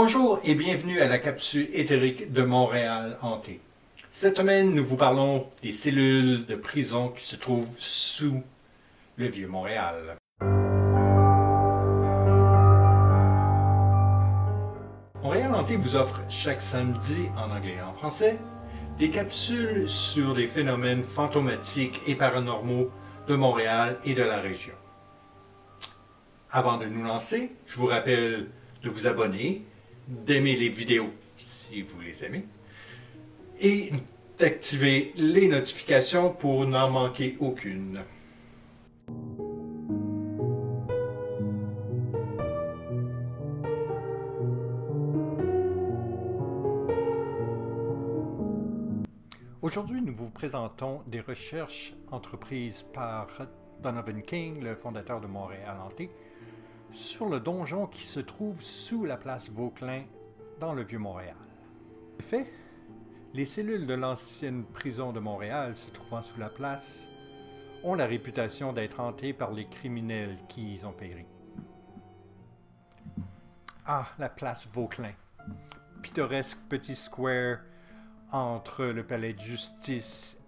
Bonjour et bienvenue à la capsule éthérique de Montréal hanté. Cette semaine, nous vous parlons des cellules de prison qui se trouvent sous le vieux Montréal. Montréal hanté vous offre chaque samedi, en anglais et en français, des capsules sur les phénomènes fantomatiques et paranormaux de Montréal et de la région. Avant de nous lancer, je vous rappelle de vous abonner, d'aimer les vidéos si vous les aimez, et d'activer les notifications pour n'en manquer aucune. Aujourd'hui, nous vous présentons des recherches entreprises par Donovan King, le fondateur de Montréal hanté, sur le donjon qui se trouve sous la place Vauquelin dans le Vieux-Montréal. En effet, les cellules de l'ancienne prison de Montréal se trouvant sous la place ont la réputation d'être hantées par les criminels qui y ont péri. Ah, la place Vauquelin, pittoresque petit square entre le palais de justice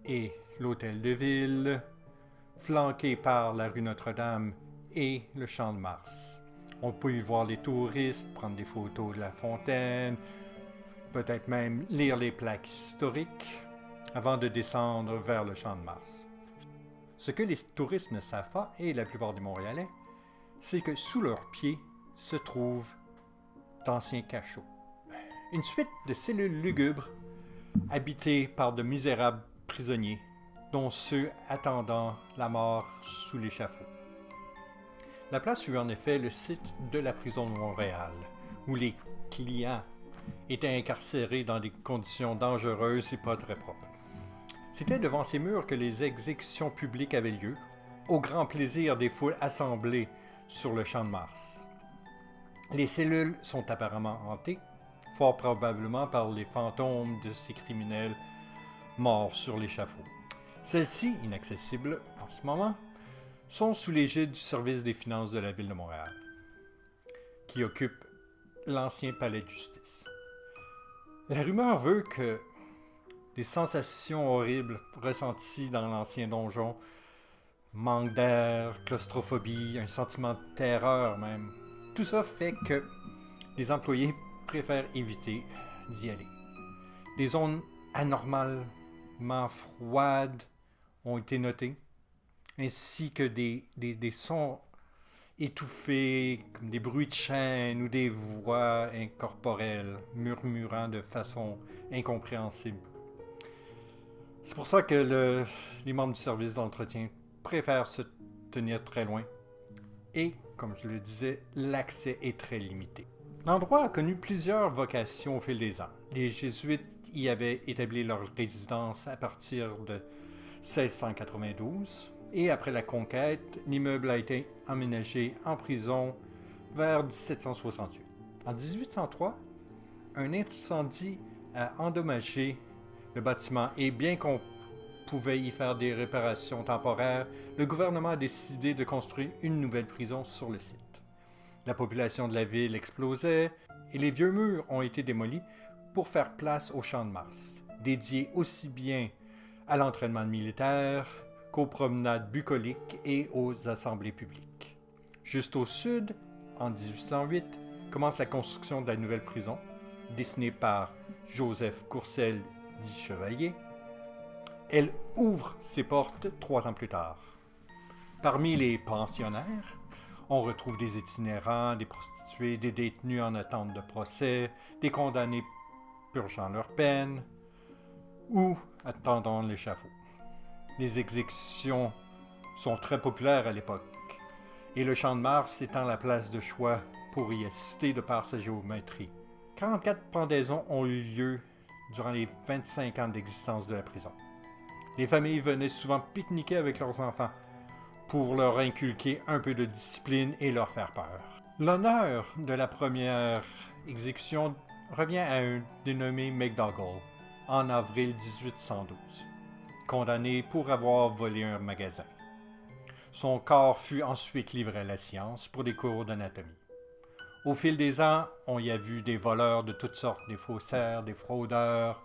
et l'hôtel de ville, flanqué par la rue Notre-Dame et le Champ de Mars. On peut y voir les touristes, prendre des photos de la fontaine, peut-être même lire les plaques historiques avant de descendre vers le Champ de Mars. Ce que les touristes ne savent pas, et la plupart des Montréalais, c'est que sous leurs pieds se trouvent d'anciens cachots. Une suite de cellules lugubres habitées par de misérables prisonniers, dont ceux attendant la mort sous l'échafaud. La place fut en effet le site de la prison de Montréal, où les clients étaient incarcérés dans des conditions dangereuses et pas très propres. C'était devant ces murs que les exécutions publiques avaient lieu, au grand plaisir des foules assemblées sur le Champ de Mars. Les cellules sont apparemment hantées, fort probablement par les fantômes de ces criminels morts sur l'échafaud. Celles-ci, inaccessibles en ce moment, sont sous l'égide du service des finances de la ville de Montréal, qui occupe l'ancien palais de justice. La rumeur veut que des sensations horribles ressenties dans l'ancien donjon, manque d'air, claustrophobie, un sentiment de terreur même, tout ça fait que les employés préfèrent éviter d'y aller. Des zones anormalement froides ont été notées, ainsi que des sons étouffés, comme des bruits de chaînes ou des voix incorporelles murmurant de façon incompréhensible. C'est pour ça que les membres du service d'entretien préfèrent se tenir très loin. Et, comme je le disais, l'accès est très limité. L'endroit a connu plusieurs vocations au fil des ans. Les Jésuites y avaient établi leur résidence à partir de 1692. Et après la conquête, l'immeuble a été emménagé en prison vers 1768. En 1803, un incendie a endommagé le bâtiment et bien qu'on pouvait y faire des réparations temporaires, le gouvernement a décidé de construire une nouvelle prison sur le site. La population de la ville explosait et les vieux murs ont été démolis pour faire place au Champ de Mars, dédié aussi bien à l'entraînement militaire qu'aux promenades bucoliques et aux assemblées publiques. Juste au sud, en 1808, commence la construction de la nouvelle prison, dessinée par Joseph Courcelles dit Chevalier. Elle ouvre ses portes 3 ans plus tard. Parmi les pensionnaires, on retrouve des itinérants, des prostituées, des détenus en attente de procès, des condamnés purgeant leur peine ou attendant l'échafaud. Les exécutions sont très populaires à l'époque, et le Champ de Mars étant la place de choix pour y assister de par sa géométrie. 44 pendaisons ont eu lieu durant les 25 ans d'existence de la prison. Les familles venaient souvent pique-niquer avec leurs enfants pour leur inculquer un peu de discipline et leur faire peur. L'honneur de la première exécution revient à un dénommé McDougall en avril 1812. Condamné pour avoir volé un magasin. Son corps fut ensuite livré à la science pour des cours d'anatomie. Au fil des ans, on y a vu des voleurs de toutes sortes, des faussaires, des fraudeurs,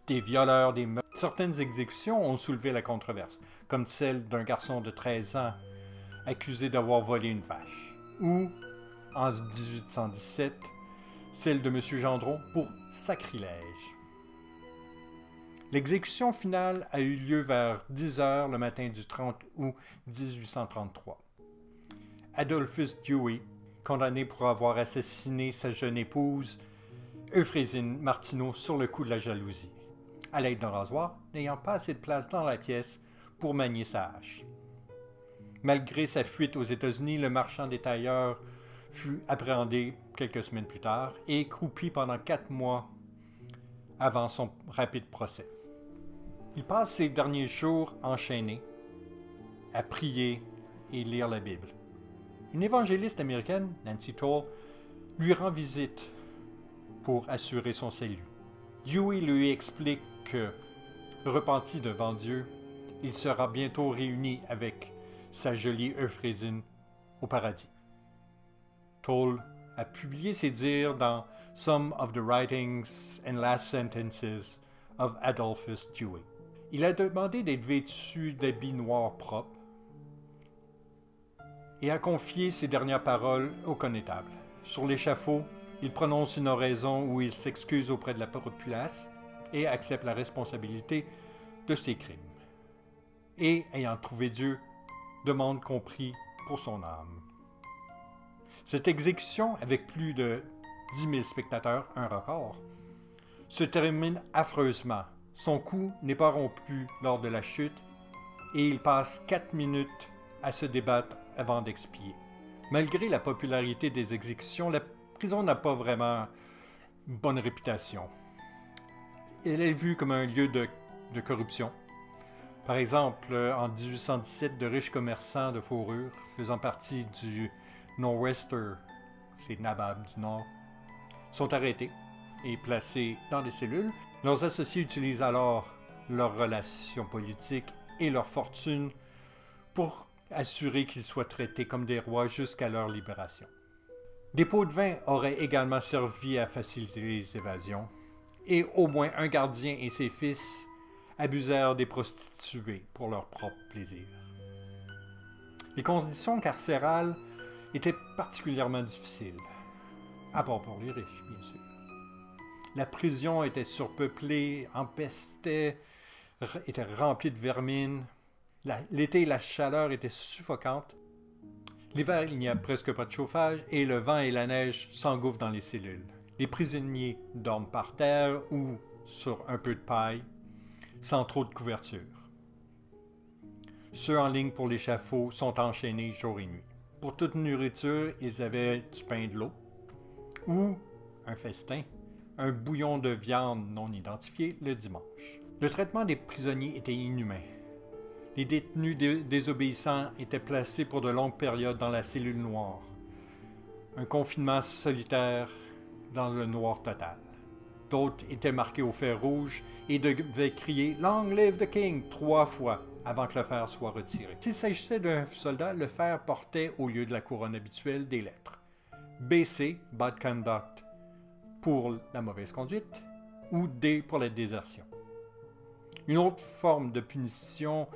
des violeurs, des meurtres. Certaines exécutions ont soulevé la controverse, comme celle d'un garçon de 13 ans accusé d'avoir volé une vache, ou, en 1817, celle de M. Gendron pour sacrilège. L'exécution finale a eu lieu vers 10 heures le matin du 30 août 1833. Adolphus Dewey, condamné pour avoir assassiné sa jeune épouse, Euphrésine Martineau, sur le coup de la jalousie, à l'aide d'un rasoir, n'ayant pas assez de place dans la pièce pour manier sa hache. Malgré sa fuite aux États-Unis, le marchand détailleur fut appréhendé quelques semaines plus tard et croupi pendant 4 mois avant son rapide procès. Il passe ses derniers jours enchaîné à prier et lire la Bible. Une évangéliste américaine, Nancy Toll, lui rend visite pour assurer son salut. Dewey lui explique que, repenti devant Dieu, il sera bientôt réuni avec sa jolie Euphrésine au paradis. Toll a publié ses dires dans Some of the Writings and Last Sentences of Adolphus Dewey. Il a demandé d'être vêtu d'habits noirs propres et a confié ses dernières paroles au connétable. Sur l'échafaud, il prononce une oraison où il s'excuse auprès de la populace et accepte la responsabilité de ses crimes. Et, ayant trouvé Dieu, demande qu'on prie pour son âme. Cette exécution, avec plus de 10 000 spectateurs, un record, se termine affreusement. Son cou n'est pas rompu lors de la chute et il passe 4 minutes à se débattre avant d'expier. Malgré la popularité des exécutions, la prison n'a pas vraiment une bonne réputation. Elle est vue comme un lieu de corruption. Par exemple, en 1817, de riches commerçants de fourrure faisant partie du Nor'Wester, c'est Nabab du Nord, sont arrêtés et placés dans des cellules. Leurs associés utilisent alors leurs relations politiques et leur fortune pour assurer qu'ils soient traités comme des rois jusqu'à leur libération. Des pots de vin auraient également servi à faciliter les évasions, et au moins un gardien et ses fils abusèrent des prostituées pour leur propre plaisir. Les conditions carcérales étaient particulièrement difficiles, à part pour les riches, bien sûr. La prison était surpeuplée, empestait, était remplie de vermine. L'été, la chaleur était suffocante. L'hiver, il n'y a presque pas de chauffage et le vent et la neige s'engouffrent dans les cellules. Les prisonniers dorment par terre ou sur un peu de paille, sans trop de couverture. Ceux en ligne pour l'échafaud sont enchaînés jour et nuit. Pour toute nourriture, ils avaient du pain et de l'eau, ou un festin, un bouillon de viande non identifié le dimanche. Le traitement des prisonniers était inhumain. Les détenus désobéissants étaient placés pour de longues périodes dans la cellule noire. Un confinement solitaire dans le noir total. D'autres étaient marqués au fer rouge et devaient crier « Long live the King » 3 fois avant que le fer soit retiré. S'il s'agissait d'un soldat, le fer portait au lieu de la couronne habituelle des lettres. BC, Bad Conduct, pour la mauvaise conduite, ou D pour la désertion. Une autre forme de punition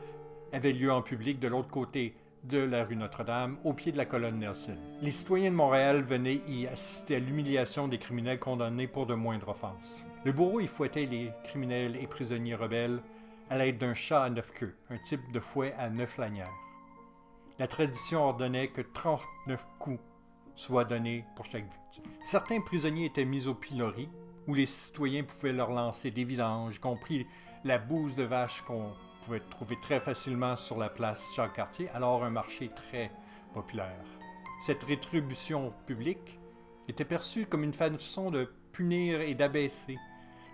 avait lieu en public de l'autre côté de la rue Notre-Dame, au pied de la colonne Nelson. Les citoyens de Montréal venaient y assister à l'humiliation des criminels condamnés pour de moindres offenses. Le bourreau y fouettait les criminels et prisonniers rebelles à l'aide d'un chat à 9 queues, un type de fouet à 9 lanières. La tradition ordonnait que 39 coups soient donnés pour chaque victime. Certains prisonniers étaient mis au pilori, où les citoyens pouvaient leur lancer des vidanges, y compris la bouse de vache qu'on pouvait trouver très facilement sur la place Jacques-Cartier, alors un marché très populaire. Cette rétribution publique était perçue comme une façon de punir et d'abaisser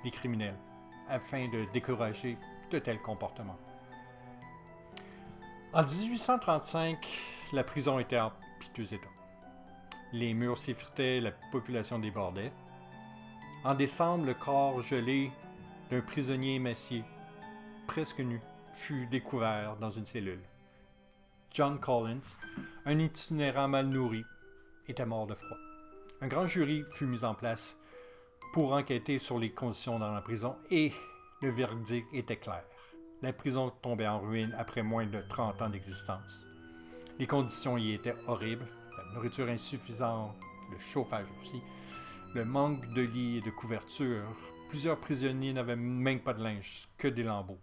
les criminels, afin de décourager de tels comportements. En 1835, la prison était en piteux état. Les murs s'effritaient, la population débordait. En décembre, le corps gelé d'un prisonnier émacié, presque nu, fut découvert dans une cellule. John Collins, un itinérant mal nourri, était mort de froid. Un grand jury fut mis en place pour enquêter sur les conditions dans la prison et le verdict était clair. La prison tombait en ruine après moins de 30 ans d'existence. Les conditions y étaient horribles, la nourriture insuffisante, le chauffage aussi, le manque de lits et de couverture. Plusieurs prisonniers n'avaient même pas de linge, que des lambeaux.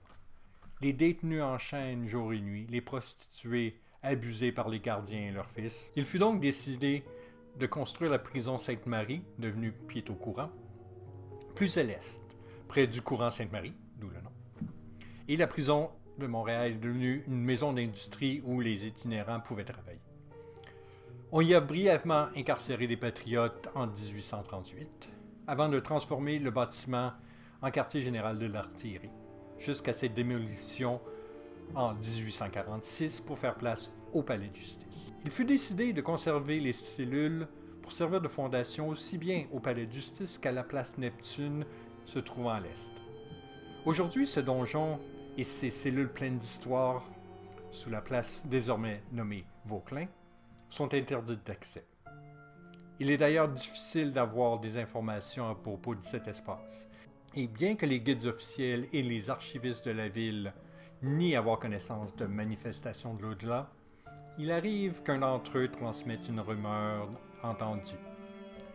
Les détenus en chaîne jour et nuit, les prostituées abusées par les gardiens et leurs fils. Il fut donc décidé de construire la prison Sainte-Marie, devenue Pied-au-Courant, plus à l'est, près du courant Sainte-Marie, d'où le nom. Et la prison de Montréal est devenue une maison d'industrie où les itinérants pouvaient travailler. On y a brièvement incarcéré des patriotes en 1838, avant de transformer le bâtiment en quartier général de l'artillerie, jusqu'à cette démolition en 1846 pour faire place au palais de justice. Il fut décidé de conserver les cellules pour servir de fondation aussi bien au palais de justice qu'à la place Neptune se trouvant à l'est. Aujourd'hui, ce donjon et ses cellules pleines d'histoire, sous la place désormais nommée Vauquelin, sont interdites d'accès. Il est d'ailleurs difficile d'avoir des informations à propos de cet espace. Et bien que les guides officiels et les archivistes de la ville nient avoir connaissance de manifestations de l'au-delà, il arrive qu'un d'entre eux transmette une rumeur entendue.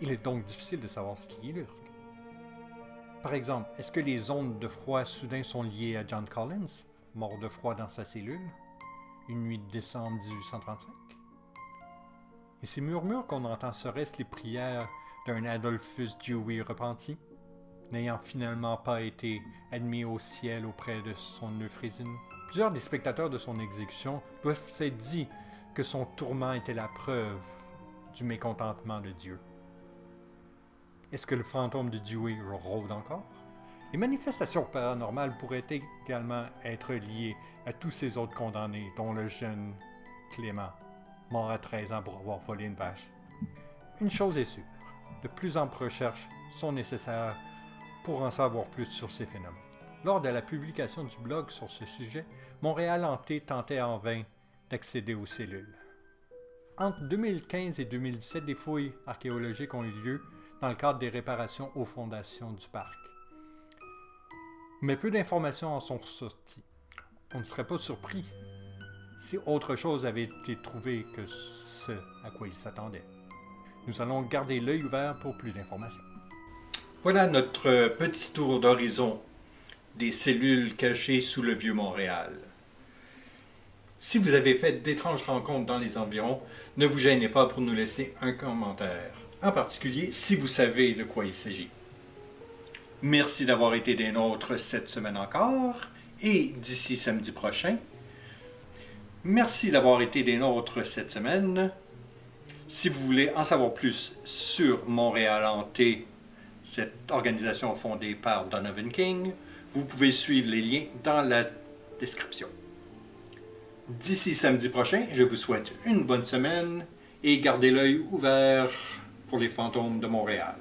Il est donc difficile de savoir ce qui est l'urque. Par exemple, est-ce que les ondes de froid soudain sont liées à John Collins, mort de froid dans sa cellule, une nuit de décembre 1835? Et ces murmures qu'on entend seraient-ce les prières d'un Adolphus Dewey repenti, n'ayant finalement pas été admis au ciel auprès de son Euphrésine? Plusieurs des spectateurs de son exécution doivent s'être dit que son tourment était la preuve du mécontentement de Dieu. Est-ce que le fantôme de Dewey rôde encore? Les manifestations paranormales pourraient également être liées à tous ces autres condamnés, dont le jeune Clément, mort à 13 ans pour avoir volé une vache. Une chose est sûre, de plus amples recherches sont nécessaires pour en savoir plus sur ces phénomènes. Lors de la publication du blog sur ce sujet, Montréal Hanté tentait en vain d'accéder aux cellules. Entre 2015 et 2017, des fouilles archéologiques ont eu lieu dans le cadre des réparations aux fondations du parc. Mais peu d'informations en sont sorties. On ne serait pas surpris si autre chose avait été trouvé que ce à quoi ils s'attendaient. Nous allons garder l'œil ouvert pour plus d'informations. Voilà notre petit tour d'horizon des cellules cachées sous le Vieux-Montréal. Si vous avez fait d'étranges rencontres dans les environs, ne vous gênez pas pour nous laisser un commentaire, en particulier si vous savez de quoi il s'agit. Merci d'avoir été des nôtres cette semaine encore, et d'ici samedi prochain. Merci d'avoir été des nôtres cette semaine. Si vous voulez en savoir plus sur Montréal Hanté, cette organisation fondée par Donovan King, vous pouvez suivre les liens dans la description. D'ici samedi prochain, je vous souhaite une bonne semaine et gardez l'œil ouvert pour les fantômes de Montréal.